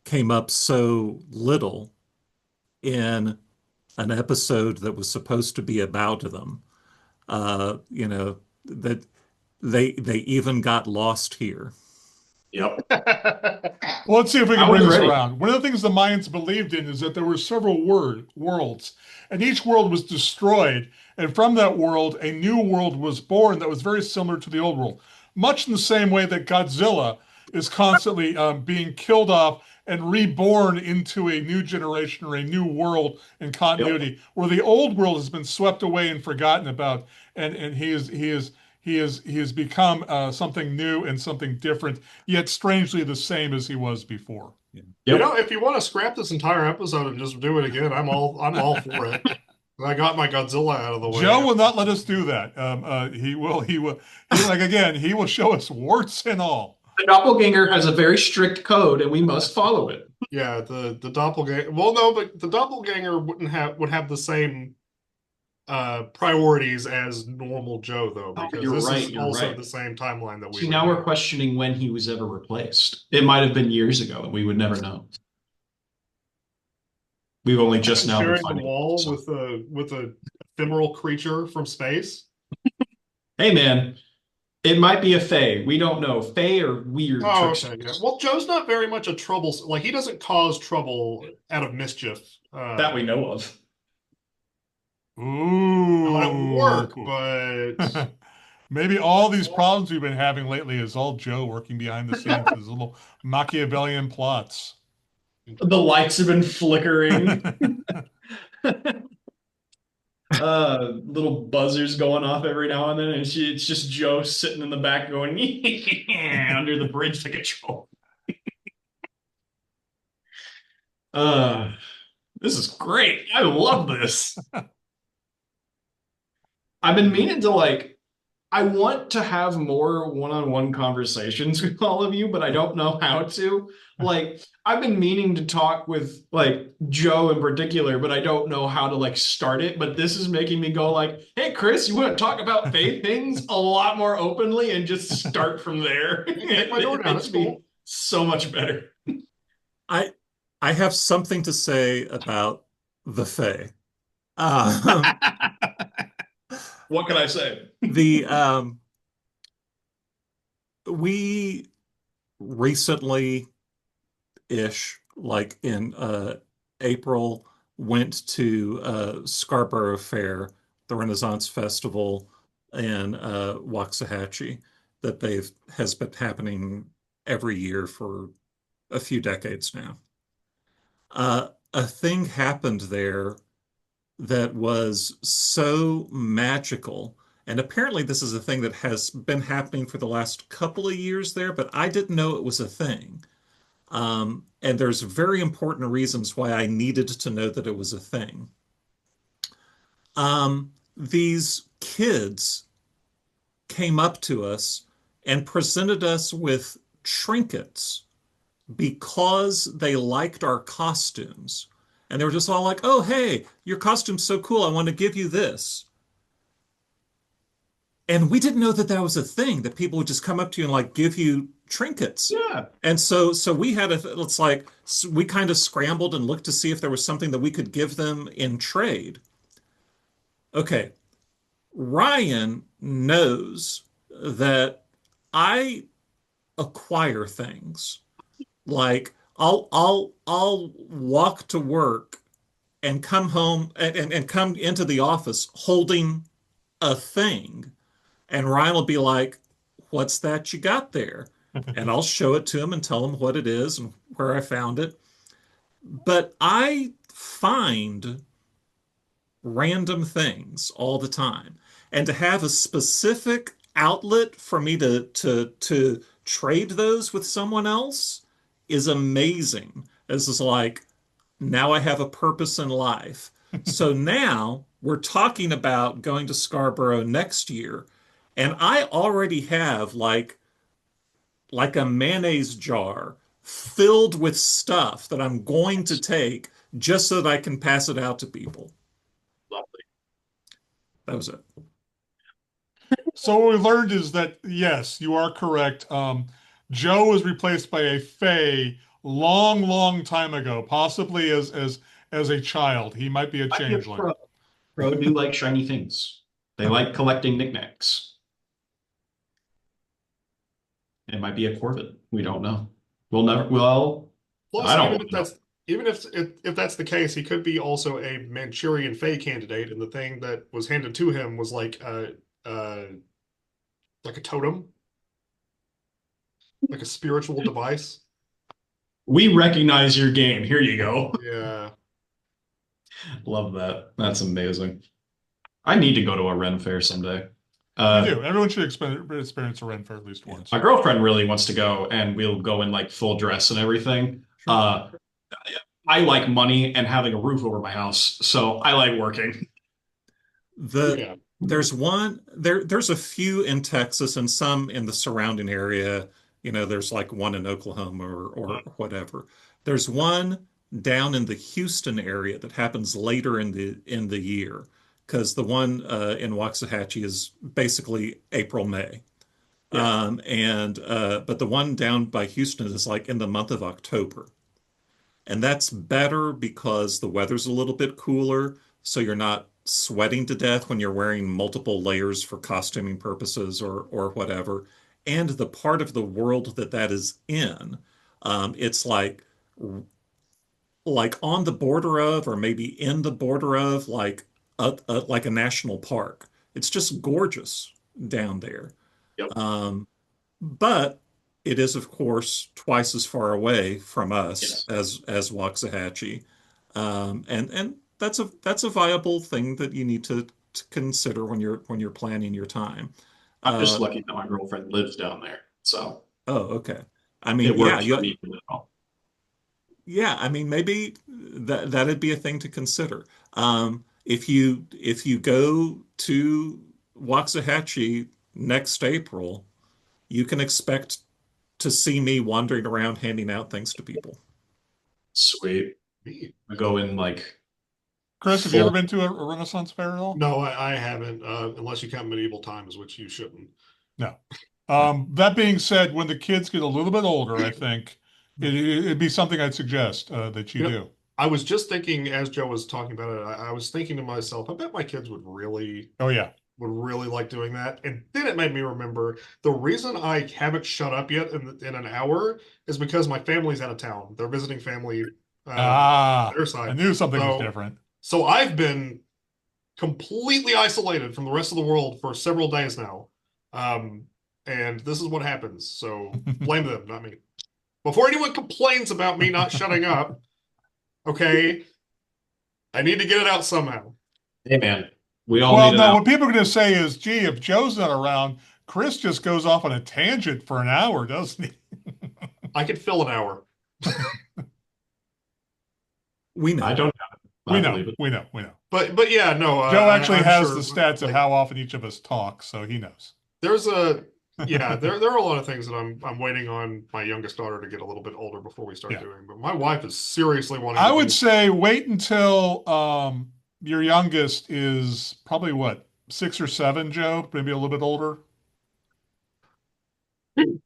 came up so little in an episode that was supposed to be about them. That they even got lost here. Yep. Well, let's see if we can I bring was this ready. around. One of the things the Mayans believed in is that there were several worlds, and each world was destroyed. And from that world, a new world was born that was very similar to the old world, much in the same way that Godzilla is constantly being killed off and reborn into a new generation or a new world in Yep. continuity, where the old world has been swept away and forgotten about, and he has become something new and something different, yet strangely the same as he was before. Yep. If you want to scrap this entire episode and just do it again, I'm all for it. I got my Godzilla out of the Joe way. will not let us do that. He will show us warts and all. The doppelganger has a very strict code, and we must follow it. Yeah, the doppelganger. Well, no, but the doppelganger would have the same priorities as normal Joe though, Oh, because you're this right. is You're also right. the same timeline that we See, would now we're have. questioning when he was ever replaced. It might have been years ago, and we would never know. We've only just now been Sharing the finding it. wall So. with a ephemeral creature from space. Hey, man, it might be a fae. We don't know. Fae are weird Oh, tricksters. okay, yeah. Well, Joe's not very much a trouble. Like he doesn't cause trouble out of mischief. That we know of. Not at work, Ooh. but Maybe all these problems we've been having lately is all Joe working behind the scenes, his little Machiavellian plots. The lights have been flickering. Little buzzers going off every now and then, and it's just Joe sitting in the back going under the bridge to control. Uh, this is great. I love this. I've been meaning to I want to have more one-on-one conversations with all of you, but I don't know how to. I've been meaning to talk with Joe in particular, but I don't know how to start it. But this is making me go hey, Chris, you want to talk about faith things a lot more openly and just start from there? take my door It down. makes It's me cool. so much better. I I have something to say about the Fae. Um, What can I say? the we recently ish, like in April, went to Scarborough Fair, the Renaissance Festival in Waxahachie that they've has been happening every year for a few decades now. A thing happened there that was so magical. And apparently, this is a thing that has been happening for the last couple of years there, but I didn't know it was a thing. And there's very important reasons why I needed to know that it was a thing. These kids came up to us and presented us with trinkets because they liked our costumes. And they were just all like, oh, hey, your costume's so cool. I want to give you this. And we didn't know that that was a thing, that people would just come up to you and give you trinkets. Yeah. And so we had we kind of scrambled and looked to see if there was something that we could give them in trade. Okay. Ryan knows that I acquire things. Like I'll walk to work and come home and come into the office holding a thing. And Ryan will be like, what's that you got there? And I'll show it to him and tell him what it is and where I found it. But I find random things all the time. And to have a specific outlet for me to trade those with someone else is amazing. This is like, now I have a purpose in life. So now we're talking about going to Scarborough next year, and I already have like a mayonnaise jar filled with stuff that I'm going to take just so that I can pass it out to people. Lovely. That was it. So what we learned is that, yes, you are correct. Joe was replaced by a Fae long, long time ago, possibly as a child. He might be a Might be a changeling. pro. Pro do like shiny things. They like collecting knickknacks. It might be a Corvid. We don't know. We'll never. Well, I Plus, don't even want if to know. if that's the case, he could be also a Manchurian Fey candidate, and the thing that was handed to him was like a totem, like a spiritual device. We recognize your game. Here you go. Yeah. Love that. That's amazing. I need to go to a Ren fair someday. You Uh, do. Everyone should experience a Ren Fair at least Yeah. once. my girlfriend really wants to go, and we'll go in like full dress and everything. Sure. I like money and having a roof over my house, so I like working. The Yeah. there's a few in Texas and some in the surrounding area. There's like one in Oklahoma or whatever. There's one down in the Houston area that happens later in the year because the one in Waxahachie is basically April, May. Yeah. And but the one down by Houston is like in the month of October. And that's better because the weather's a little bit cooler, so you're not sweating to death when you're wearing multiple layers for costuming purposes or whatever. And the part of the world that is in, it's like on the border of, or maybe in the border of, like a national park. It's just gorgeous down there. Yep. But it is, of course, twice as far away from us Yes. as Waxahachie, and that's a viable thing that you need to consider when you're planning your time. I'm just Uh, lucky that my girlfriend lives down there, so oh, okay. I mean, it yeah, works for me really well. yeah. I mean, maybe that'd be a thing to consider. If you go to Waxahachie next April, you can expect to see me wandering around handing out things to people. Sweet. Neat. I go in like Chris, have you ever full. been to a Renaissance fair at all? No, I haven't, unless you count medieval times, which you shouldn't. No. That being said, when the kids get a little bit older, I think it'd be something I'd suggest that you Yep. do. I was just thinking as Joe was talking about it, I was thinking to myself, I bet my kids Oh yeah. would really like doing that. And then it made me remember the reason I haven't shut up yet in an hour is because my family's out of town. They're visiting family Ah, their I side. knew something was So different. so I've been completely isolated from the rest of the world for several days now. Um, and this is what happens. So blame them, not me. Before anyone complains about me not shutting up, okay, I need to get it out somehow. Hey man, we all Well, need it no, out. what people are going to say is, gee, if Joe's not around, Chris just goes off on a tangent for an hour, doesn't he? I could fill an hour. We I know. don't have it. I We know, believe it. we know, we know. But yeah, no, Joe actually I'm has the sure stats of like how often each of us talk, so he knows. there's a yeah, there are a lot of things that I'm waiting on my youngest daughter to get a little bit older before we start Yeah. doing. But my wife is seriously wanting I to would do. say wait until your youngest is probably what, 6 or 7, Joe? Maybe a little bit older.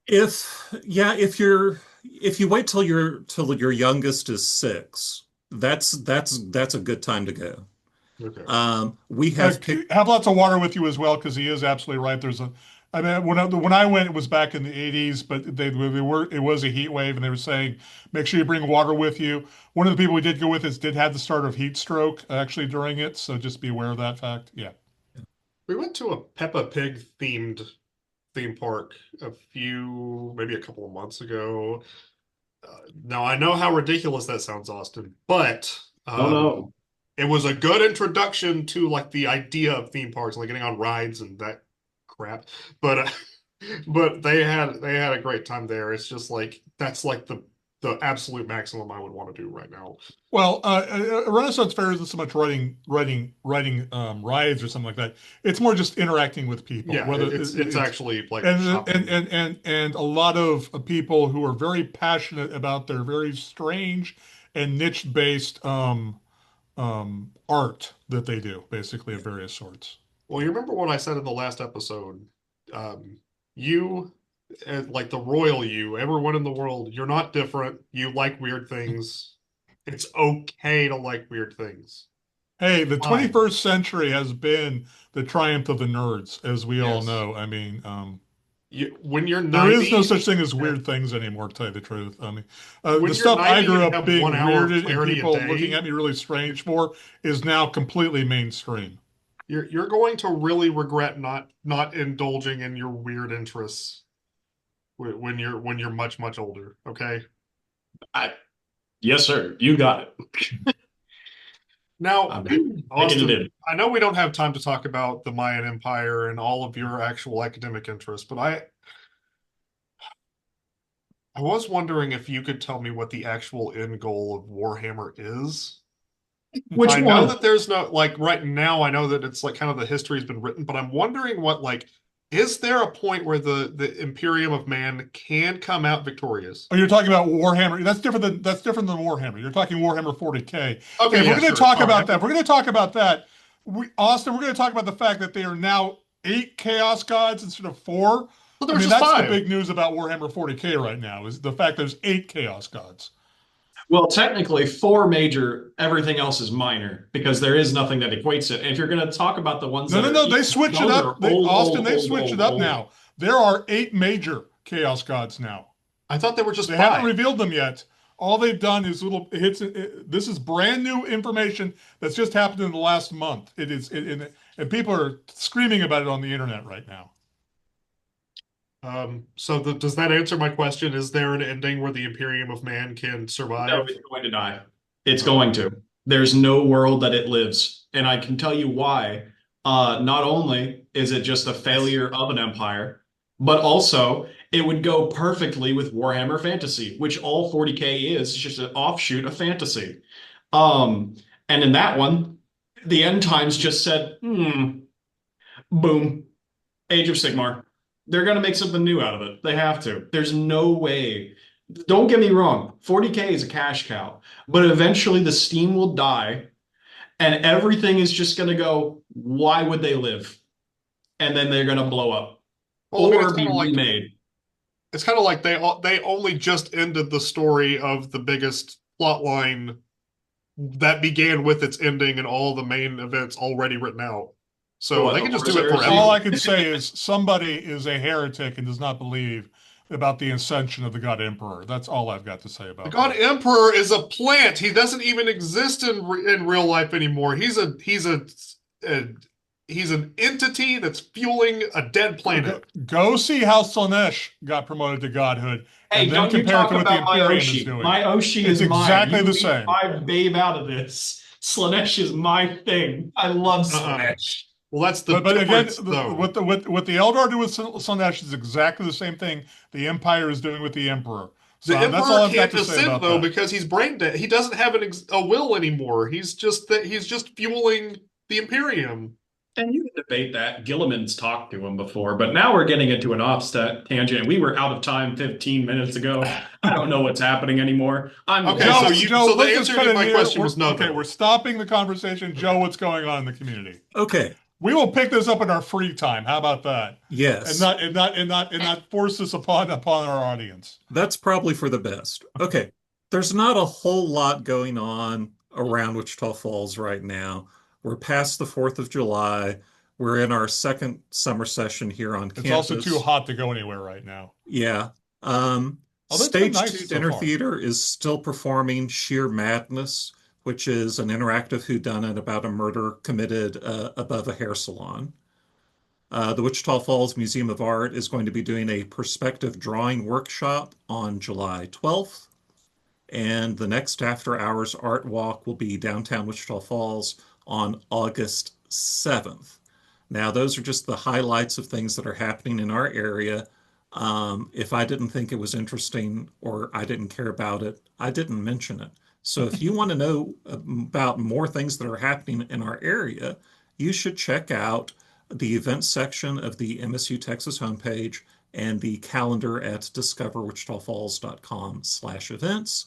If you wait till your youngest is 6, that's a good time to go. Okay. We have picked. Have lots of water with you as well, because he is absolutely right. I mean, when I went, it was back in the 80s, but it was a heat wave, and they were saying make sure you bring water with you. One of the people we did go with did have the start of heat stroke actually during it, so just be aware of that fact. Yeah. We went to a Peppa Pig themed theme park maybe a couple of months ago. Now I know how ridiculous that sounds, Austin, but Oh no. it was a good introduction to like the idea of theme parks, like getting on rides and that crap. But but they had a great time there. It's just like that's like the absolute maximum I would want to do right now. Well, a Renaissance fair isn't so much riding rides or something like that. It's more just interacting with people. Yeah, Whether it's actually like and shopping. and a lot of people who are very passionate about their very strange and niche based art that they do, basically of various sorts. Well, you remember what I said in the last episode? You like the royal you, everyone in the world, you're not different. You like weird things. It's okay to like weird things. Hey, the Fine. 21st century has been the triumph of the nerds, as we all Yes. know. I mean, When you're there is no 90, such thing as yeah, weird things anymore, to tell you the truth. I mean, the when you're stuff I 90 grew and up have being 1 hour of weirded and clarity a people looking day, at me really strange for is now completely mainstream. you're going to really regret not indulging in your weird interests when you're much older. Okay. I, yes, sir. You got it. Now, I'm taking it Austin, in. I know we don't have time to talk about the Mayan Empire and all of your actual academic interests, but I was wondering if you could tell me what the actual end goal of Warhammer is. Which I know one? that there's no, like, right now, I know that it's like kind of the history's been written, but I'm wondering what, like, is there a point where the Imperium of Man can come out victorious? Oh, you're talking about Warhammer. That's different than Warhammer. You're talking Warhammer 40K. And Okay, if we're yeah, going to sure. talk Sorry. about that, if we're going to talk about that, Austin, we're going to talk about the fact that they are now 8 Chaos Gods instead of 4. Well, I there's mean, just that's the 5. big news about Warhammer 40K right now is the fact there's 8 Chaos Gods. Well, technically, 4 major, everything else is minor because there is nothing that equates it. And if you're going to talk about the ones No, that no, are no. They equal, switched it those are up. Austin, they've switched it up old. now. There are 8 major Chaos Gods now. I thought they were just They haven't 5. revealed them yet. All they've done is little hits. This is brand new information that's just happened in the last month. And people are screaming about it on the internet right now. Does that answer my question? Is there an ending where the Imperium of Man can No, survive? it's going to die. It's Oh, going to. There's no world that it lives. And I can tell you why. Not only is it just a yes. failure of an empire, but also it would go perfectly with Warhammer Fantasy, which all 40K is just an offshoot of fantasy. Um, and in that one, the end times just said, boom, Age of Sigmar. They're going to make something new out of it. They have to. There's no way. Don't get me wrong. 40K is a cash cow, but eventually the steam will die and everything is just going to go, why would they live? And then they're going to blow up Well, I mean, or be remade. it's kind of like they only just ended the story of the biggest plot line that began with its ending and all the main events already written out. So What, they the can just Horus do it Heresy? All I forever. can say is somebody is a heretic and does not believe about the ascension of the God Emperor. That's all I've got to say The about God that. Emperor is a plant. He doesn't even exist in real life anymore. A he's an entity that's fueling a dead Go, planet. go see how Slanesh got promoted to godhood Hey, and then don't you compare it talk to what the about my Imperium is Oshi. doing. My Oshi It's is mine. exactly You the leave same. my babe out of this. Slanesh is my thing. I love Uh-uh. Slanesh. Well, that's the But again, difference, though. what the Eldar do with Slanesh is exactly the same thing the Empire is doing with the Emperor. The So that's all Emperor I've got can't to say ascend about though that. because he's brain dead. He doesn't have a will anymore. He's just fueling the Imperium. And you can debate that. Gilliman's talked to him before, but now we're getting into an offset tangent. We were out of time 15 minutes ago. I don't know what's happening anymore. I'm Okay, so lost. Joe, the let's just answer cut to it my here. question was no, Okay, though. we're stopping the conversation. Joe, what's going on in the community? Okay. We will pick this up in our free time. How about that? And Yes. not force this upon our audience. That's probably for the best. Okay. There's not a whole lot going on around Wichita Falls right now. We're past the 4th of July. We're in our second summer session here on It's also too campus. hot to go anywhere right now. Yeah. Although it's been Stage nice 2 so Dinner far. Theater is still performing Sheer Madness, which is an interactive whodunit about a murder committed above a hair salon. The Wichita Falls Museum of Art is going to be doing a perspective drawing workshop on July 12th. And the next after hours art walk will be downtown Wichita Falls on August 7th. Now, those are just the highlights of things that are happening in our area. If I didn't think it was interesting or I didn't care about it, I didn't mention it. So if you want to know about more things that are happening in our area, you should check out the events section of the MSU Texas homepage and the calendar at discoverwichitafalls.com/events.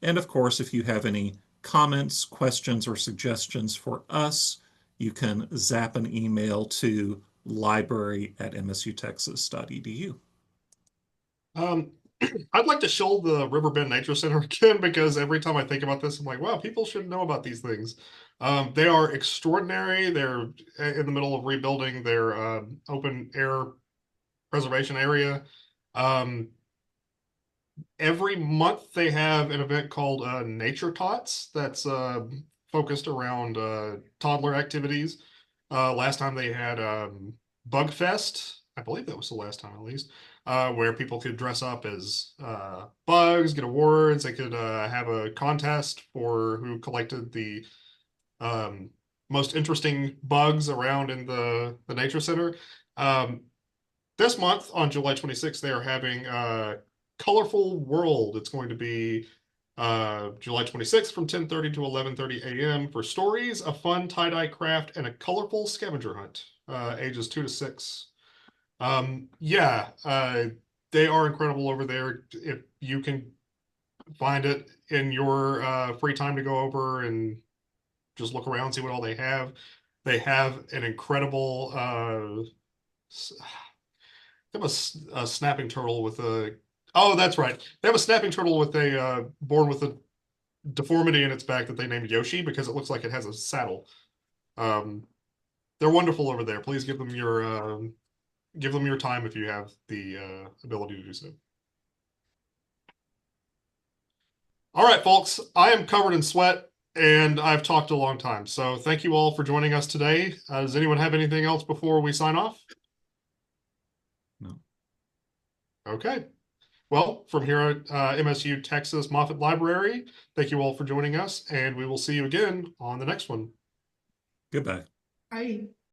And of course, if you have any comments, questions, or suggestions for us, you can zap an email to library@msutexas.edu. Um, I'd like to show the Riverbend Nature Center again because every time I think about this, I'm like, wow, people should know about these things. They are extraordinary. They're in the middle of rebuilding their open air preservation area. Um, every month they have an event called Nature Tots that's focused around toddler activities. Last time they had Bug Fest. I believe that was the last time, at least, where people could dress up as bugs, get awards. They could have a contest for who collected the um, most interesting bugs around in the nature center. Um, this month on July 26th, they are having Colorful World. It's going to be July 26th from 10:30 to 11:30 a.m. for stories, a fun tie-dye craft, and a colorful scavenger hunt, ages 2 to 6. Yeah, they are incredible over there. If you can find it in your free time to go over and just look around, see what all they have. They have an incredible they have a snapping turtle with a. Oh, that's right. They have a snapping turtle with a born with a deformity in its back that they named Yoshi because it looks like it has a saddle. Um, they're wonderful over there. Please give them your time if you have the ability to do so. All right, folks. I am covered in sweat and I've talked a long time. So thank you all for joining us today. Does anyone have anything else before we sign off? No. Okay. Well, from here at MSU Texas Moffett Library, thank you all for joining us, and we will see you again on the next one. Goodbye. Bye.